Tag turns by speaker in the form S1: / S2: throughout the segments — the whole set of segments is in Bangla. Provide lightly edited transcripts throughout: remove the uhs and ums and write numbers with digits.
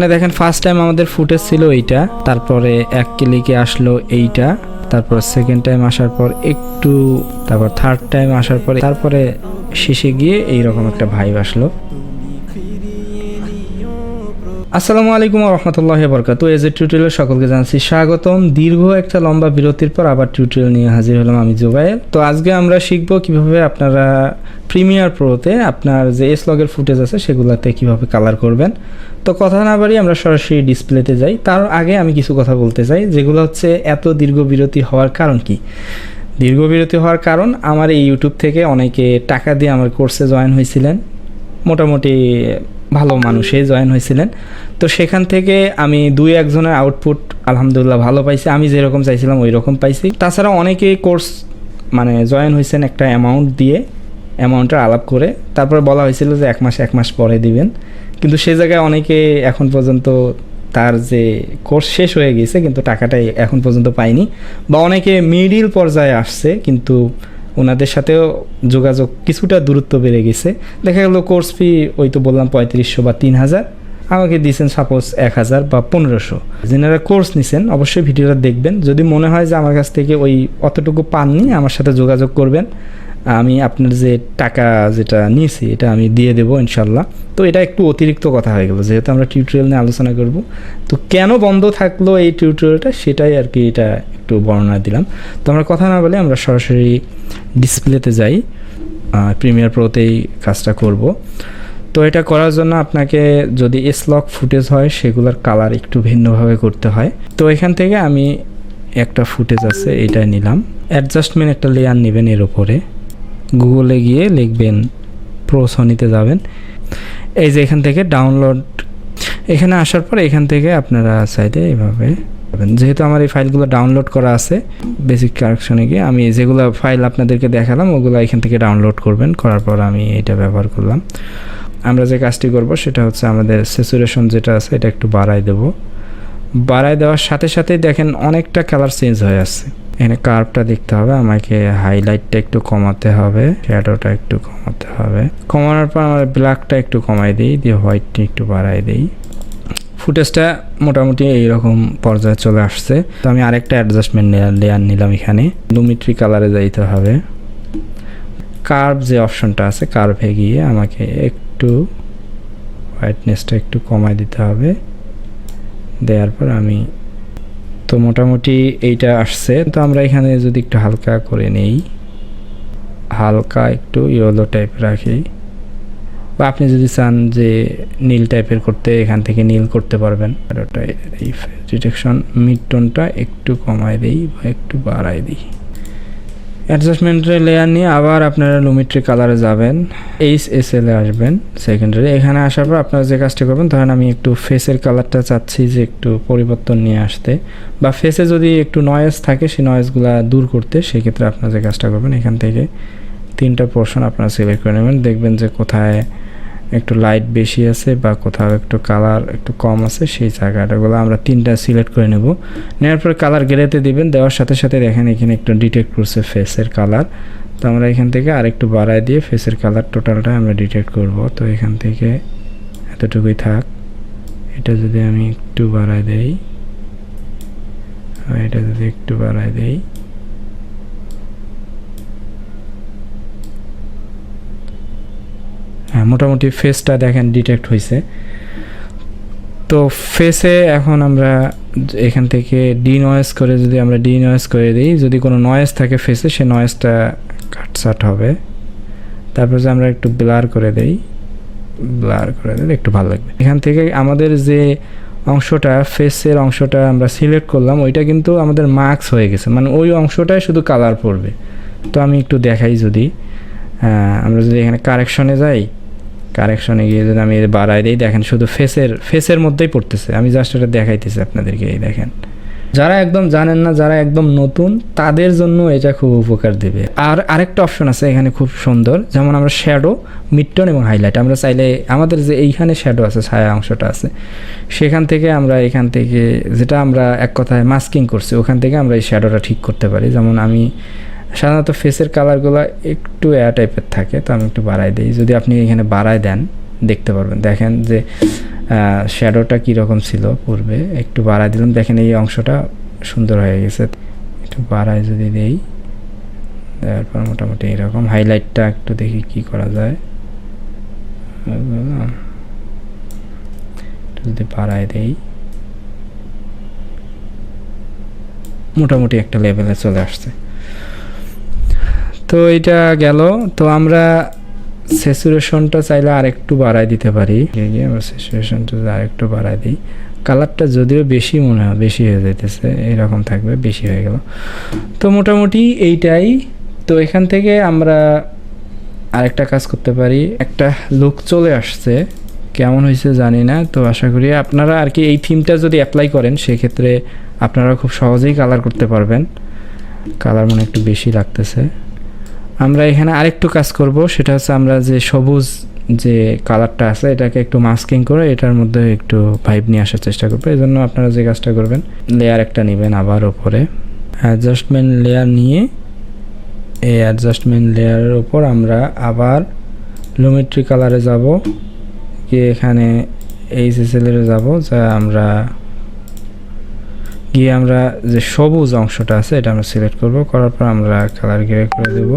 S1: মানে দেখেন ফার্স্ট টাইম আমাদের ফুটেজ ছিল এইটা, তারপরে এক ক্লিকে আসলো এইটা, তারপর সেকেন্ড টাইম আসার পর একটু, তারপর থার্ড টাইম আসার পরে তারপরে শেষে গিয়ে এইরকম একটা ভাইব আসলো। আসসালামু আলাইকুম রহমতুল্লাহ বরকাত। এজ এ টিউটোরিয়াল সকলকে জানাচ্ছি স্বাগতম। দীর্ঘ একটা লম্বা বিরতির পর আবার টিউটোরিয়াল নিয়ে হাজির হলাম আমি জুবাইর। তো আজকে আমরা শিখবো কিভাবে আপনারা প্রিমিয়ার প্রোতে আপনার যে এসলগের ফুটেজ আছে সেগুলোতে কিভাবে কালার করবেন। তো কথা না বাড়ি আমরা সরাসরি ডিসপ্লেতে যাই। তার আগে আমি কিছু কথা বলতে চাই, যেগুলো হচ্ছে এত দীর্ঘ বিরতি হওয়ার কারণ কি। দীর্ঘ বিরতি হওয়ার কারণ, আমার এই ইউটিউব থেকে অনেকে টাকা দিয়ে আমার কোর্সে জয়েন হয়েছিলেন, মোটামুটি ভালো মানুষে জয়েন হয়েছিলেন। তো সেখান থেকে আমি দুই একজনের আউটপুট আলহামদুলিল্লাহ ভালো পাইছি, আমি যেরকম চাইছিলাম ওই রকম পাইছি। তাছাড়া অনেকেই কোর্স মানে জয়েন হয়েছেন একটা অ্যামাউন্ট দিয়ে, অ্যামাউন্টটা আলাপ করে তারপরে বলা হয়েছিল যে এক মাস পরে দিবেন, কিন্তু সে জায়গায় অনেকে এখন পর্যন্ত তার যে কোর্স শেষ হয়ে গেছে কিন্তু টাকাটাই এখন পর্যন্ত পায়নি, বা অনেকে মিডিল পর্যায়ে আসছে কিন্তু ওনাদের সাথেও যোগাযোগ কিছুটা দূরত্ব বেড়ে গেছে। দেখা গেল কোর্স ফি ওই তো বললাম 3500 বা 3000, আমাকে দিয়েছেন সাপোজ 1000 বা 1500। যারা কোর্স নিছেন অবশ্যই ভিডিওটা দেখবেন। যদি মনে হয় যে আমার কাছ থেকে ওই অতটুকু পাননি, আমার সাথে যোগাযোগ করবেন, আমি আপনার যে টাকা যেটা নিয়েছি এটা আমি দিয়ে দেবো ইনশাল্লাহ। তো এটা একটু অতিরিক্ত কথা হয়ে গেল, যেহেতু আমরা টিউটোরিয়াল নিয়ে আলোচনা করব। তো কেন বন্ধ থাকলো এই টিউটোরিয়ালটা সেটাই আর কি, এটা একটু বর্ণনা দিলাম। তো আমরা কথা না বলে আমরা সরাসরি ডিসপ্লেতে যাই, প্রিমিয়ার প্রোতেই কাজটা করব। তো এটা করার জন্য আপনাকে যদি এসলগ ফুটেজ হয় সেগুলোর কালার একটু ভিন্নভাবে করতে হয়। তো এখান থেকে আমি একটা ফুটেজ আছে এইটা নিলাম, অ্যাডজাস্টমেন্ট একটা লেয়ার নেবেন, এর উপরে গুগলে গিয়ে লিখবেন প্রো সনিতে যাবেন, এই যে এখান থেকে ডাউনলোড, এখানে আসার পর এখান থেকে আপনারা চাইতে এইভাবে, যেহেতু আমার এই ফাইলগুলো ডাউনলোড করা আছে, বেসিক কারেকশনে গিয়ে আমি যেগুলো ফাইল আপনাদেরকে দেখালাম ওগুলো এখান থেকে ডাউনলোড করবেন। করার পর আমি এটা ব্যবহার করলাম। আমরা যে কাজটি করব সেটা হচ্ছে আমাদের স্যাচুরেশন যেটা আছে এটা একটু বাড়াই দেব। বাড়াই দেওয়ার সাথে সাথেই দেখেন অনেকটা কালার চেঞ্জ হয়ে আসছে। এখানে কার্ভটা দেখতে হবে, আমাকে হাইলাইটটা একটু কমাতে হবে, শ্যাডোটা একটু কমাতে হবে। কমানোর পর আমরা ব্ল্যাকটা একটু কমাই দিই, দিয়ে হোয়াইটটা একটু বাড়াই দিই। ফুটেজটা মোটামুটি এইরকম পর্যায়ে চলে আসছে। তো আমি আরেকটা অ্যাডজাস্টমেন্ট লেয়ার নিলাম, এখানে লুমিট্রি কালারে যাইতে হবে। কার্ভ যে অপশনটা আছে, কার্ভে গিয়ে আমাকে একটু হোয়াইটনেসটা একটু কমাই দিতে হবে। দেওয়ার পর আমি তো মোটামুটি এইটা আসছে। তো আমরা এখানে যদি একটু হালকা করে নেই, হালকা একটু ইয়েলো টাইপ রাখি, বা আপনি যদি চান যে নীল টাইপের করতে এখান থেকে নীল করতে পারবেন। আর ওটা এই ডিটেকশন মিড টোনটা একটু কমাই দিই বা একটু বাড়াই দিই। অ্যাডজাস্টমেন্টের লেয়ার নিয়ে আবার আপনারা লুমিট্রি কালারে যাবেন, HSL এ আসবেন সেকেন্ডারি। এখানে আসার পর আপনারা যে কাজটা করবেন, ধরেন আমি একটু ফেসের কালারটা চাচ্ছি যে একটু পরিবর্তন নিয়ে আসতে, বা ফেসে যদি একটু নয়েজ থাকে সেই নয়েজগুলো দূর করতে, সেক্ষেত্রে আপনারা যে কাজটা করবেন এখান থেকে 3টা পোর্শন আপনারা সিলেক্ট করে নেবেন। দেখবেন যে কোথায় একটু লাইট বেশি আছে বা কোথাও একটু কালার একটু কম আছে, সেই জায়গাটাগুলো আমরা 3টা সিলেক্ট করে নেব। নেওয়ার পর কালার গ্রেতে দিবেন, দেওয়ার সাথে সাথে দেখেন এখানে একটু ডিটেক্ট করছে ফেসের কালার। তো আমরা এখান থেকে আরেকটু বাড়ায় দিয়ে ফেসের কালার টোটালটা আমরা ডিটেক্ট করব। তো এখান থেকে এতটুকুই থাক। এটা যদি আমি একটু বাড়ায় দেই, এটা যদি একটু বাড়ায় দেই, হ্যাঁ মোটামুটি ফেসটা দেখেন ডিটেক্ট হয়েছে। তো ফেসে এখন আমরা এখান থেকে ডিনয়েজ করে, যদি আমরা ডিনয়েজ করে দিই, যদি কোনো নয়েজ থাকে ফেসে সে নয়েজটা কাটছাট হবে। তারপর যে আমরা একটু ব্লার করে দিই, ব্লার করে দিলে একটু ভালো লাগবে। এখান থেকে আমাদের যে অংশটা ফেসের অংশটা আমরা সিলেক্ট করলাম ওইটা কিন্তু আমাদের মার্কস হয়ে গেছে, মানে ওই অংশটাই শুধু কালার পড়বে। তো আমি একটু দেখাই, যদি আমরা যদি এখানে কারেকশনে যাই, কারেকশনে গিয়ে যদি আমি বাড়াই দিই, দেখেন শুধু ফেসের মধ্যেই পড়তেছে। আমি জাস্ট এটা দেখাইতেছি আপনাদেরকে, এই দেখেন। যারা একদম জানেন না, যারা একদম নতুন, তাদের জন্য এটা খুব উপকার দেবে। আর আরেকটা অপশন আছে এখানে খুব সুন্দর, যেমন আমরা শ্যাডো, মিডটোন এবং হাইলাইট, আমরা চাইলে আমাদের যে এইখানে শ্যাডো আছে, ছায়া অংশটা আছে, সেখান থেকে আমরা এখান থেকে যেটা আমরা এক কথায় মাস্কিং করছি ওখান থেকে আমরা এই শ্যাডোটা ঠিক করতে পারি। যেমন আমি সাধারণত ফেসের কালারগুলো একটু টাইপের থাকে, তো আমি একটু বাড়াই দিই। যদি আপনি এখানে বাড়ায় দেন দেখতে পারবেন, দেখেন যে শ্যাডোটা কীরকম ছিল পূর্বে, একটু বাড়াই দিলাম। দেখেন এই অংশটা সুন্দর হয়ে গেছে। একটু বাড়াই যদি দেই, দেওয়ার পর মোটামুটি এরকম। হাইলাইটটা একটু দেখি কি করা যায়, যদি বাড়াই দেই মোটামুটি একটা লেভেলে চলে আসছে। তো এটা গেল। তো আমরা স্যাচুরেশনটা চাইলে আরেকটু বাড়াই দিতে পারি। আমরা স্যাচুরেশনটা আরেকটু বাড়াই দিই। কালারটা যদিও বেশি মনে হয়, বেশি হয়ে যাইতেছে, এরকম থাকবে, বেশি হয়ে গেল। তো মোটামুটি এইটাই। তো এখান থেকে আমরা আরেকটা কাজ করতে পারি। একটা লুক চলে আসছে, কেমন হয়েছে জানি না। তো আশা করি আপনারা আর কি এই থিমটা যদি অ্যাপ্লাই করেন সেক্ষেত্রে আপনারা খুব সহজেই কালার করতে পারবেন। কালার মনে একটু বেশি লাগতেছে। আমরা এখানে আরেকটু কাজ করব, সেটা হচ্ছে আমরা যে সবুজ যে কালারটা আছে এটাকে একটু মাস্কিং করে এটার মধ্যে একটু ভাইব নিয়ে আসার চেষ্টা করবো। এই জন্য আপনারা যে কাজটা করবেন, লেয়ার একটা নেবেন, আবার ওপরে অ্যাডজাস্টমেন্ট লেয়ার নিয়ে এই অ্যাডজাস্টমেন্ট লেয়ারের ওপর আমরা আবার লুমেট্রি কালারে যাব, গিয়ে এখানে এইচএসএল-এ যাব, যা আমরা গিয়ে আমরা যে সবুজ অংশটা আছে এটা আমরা সিলেক্ট করব। করার পর আমরা কালার গ্রে করে দেব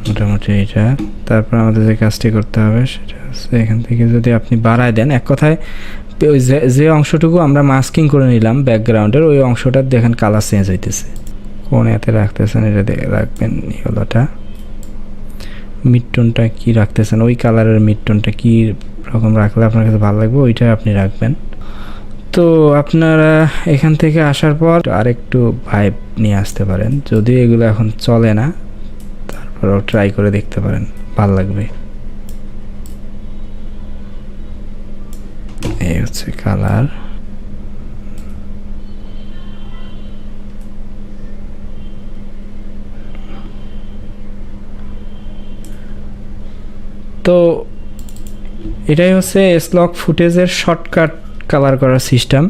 S1: মোটামুটি এটা। তারপর আমাদের যে কাজটি করতে হবে সেটা হচ্ছে এখান থেকে যদি আপনি বাড়ায় দেন, এক কথায় ওই যে অংশটুকু আমরা মাস্কিং করে নিলাম ব্যাকগ্রাউন্ডের, ওই অংশটার দেখেন কালার চেঞ্জ হইতেছে। কোন এতে রাখতেছেন এটা রাখবেন ইয়েলোটা। মিড টোনটা কী রাখতেছেন, ওই কালারের মিড টোনটা কী রকম রাখলে আপনার কাছে ভালো লাগবে ওইটা আপনি রাখবেন। তো আপনারা এখান থেকে আসার পর আরেকটু ভাইব নিয়ে আসতে পারেন, যদিও এগুলো এখন চলে না, তারপরেও ট্রাই করে দেখতে পারেন, ভালো লাগবে। এই হচ্ছে কালার। তো এটাই হচ্ছে এসলক ফুটেজের শর্টকাট কালার করার সিস্টেম।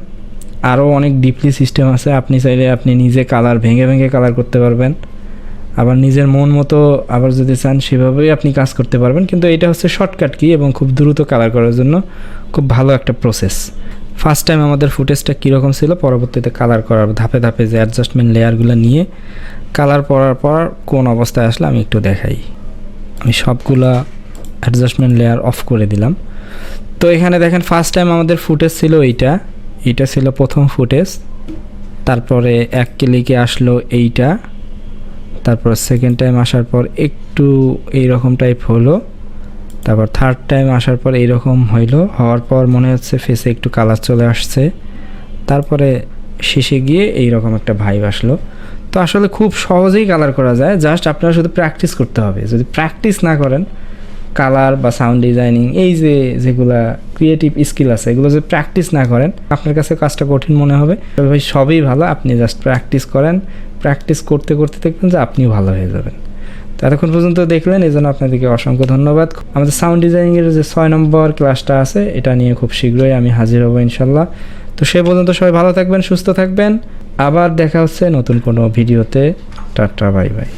S1: আরও অনেক ডিপলি সিস্টেম আছে, আপনি চাইলে আপনি নিজে কালার ভেঙে ভেঙে কালার করতে পারবেন, আবার নিজের মন মতো আবার যদি চান সেভাবেই আপনি কাজ করতে পারবেন। কিন্তু এটা হচ্ছে শর্টকাট কি এবং খুব দ্রুত কালার করার জন্য খুব ভালো একটা প্রসেস। ফার্স্ট টাইম আমাদের ফুটেজটা কীরকম ছিল, পরবর্তীতে কালার করার ধাপে ধাপে যে অ্যাডজাস্টমেন্ট লেয়ারগুলো নিয়ে কালার করার পর কোন অবস্থায় আসলে আমি একটু দেখাই। আমি সবগুলা অ্যাডজাস্টমেন্ট লেয়ার অফ করে দিলাম। তো এখানে দেখেন ফার্স্ট টাইম আমাদের ফুটেজ ছিল এইটা ছিল প্রথম ফুটেজ। তারপরে এক ক্লিকে আসলো এইটা, তারপর সেকেন্ড টাইম আসার পর একটু এইরকম টাইপ হলো, তারপর থার্ড টাইম আসার পর এইরকম হওয়ার পর মনে হচ্ছে ফেসে একটু কালার চলে আসছে, তারপরে শেষে গিয়ে এইরকম একটা ভাইব আসলো। তো আসলে খুব সহজেই কালার করা যায়, জাস্ট আপনারা শুধু প্র্যাকটিস করতে হবে। যদি প্র্যাকটিস না করেন কালার বা সাউন্ড ডিজাইনিং, এই যেগুলা ক্রিয়েটিভ স্কিল আছে, এগুলো যদি প্র্যাকটিস না করেন আপনার কাছে কাজটা কঠিন মনে হবে। তবে ভাই সবই ভালো, আপনি জাস্ট প্র্যাকটিস করেন, প্র্যাকটিস করতে করতে দেখবেন যে আপনিও ভালো হয়ে যাবেন। তো এতক্ষণ পর্যন্ত দেখলেন, এই জন্য আপনাদেরকে অসংখ্য ধন্যবাদ। আমাদের সাউন্ড ডিজাইনিংয়ের যে 6 নম্বর ক্লাসটা আছে এটা নিয়ে খুব শীঘ্রই আমি হাজির হব ইনশাল্লাহ। তো সে পর্যন্ত সবাই ভালো থাকবেন, সুস্থ থাকবেন। আবার দেখা হচ্ছে নতুন কোনো ভিডিওতে। Tata, bye bye.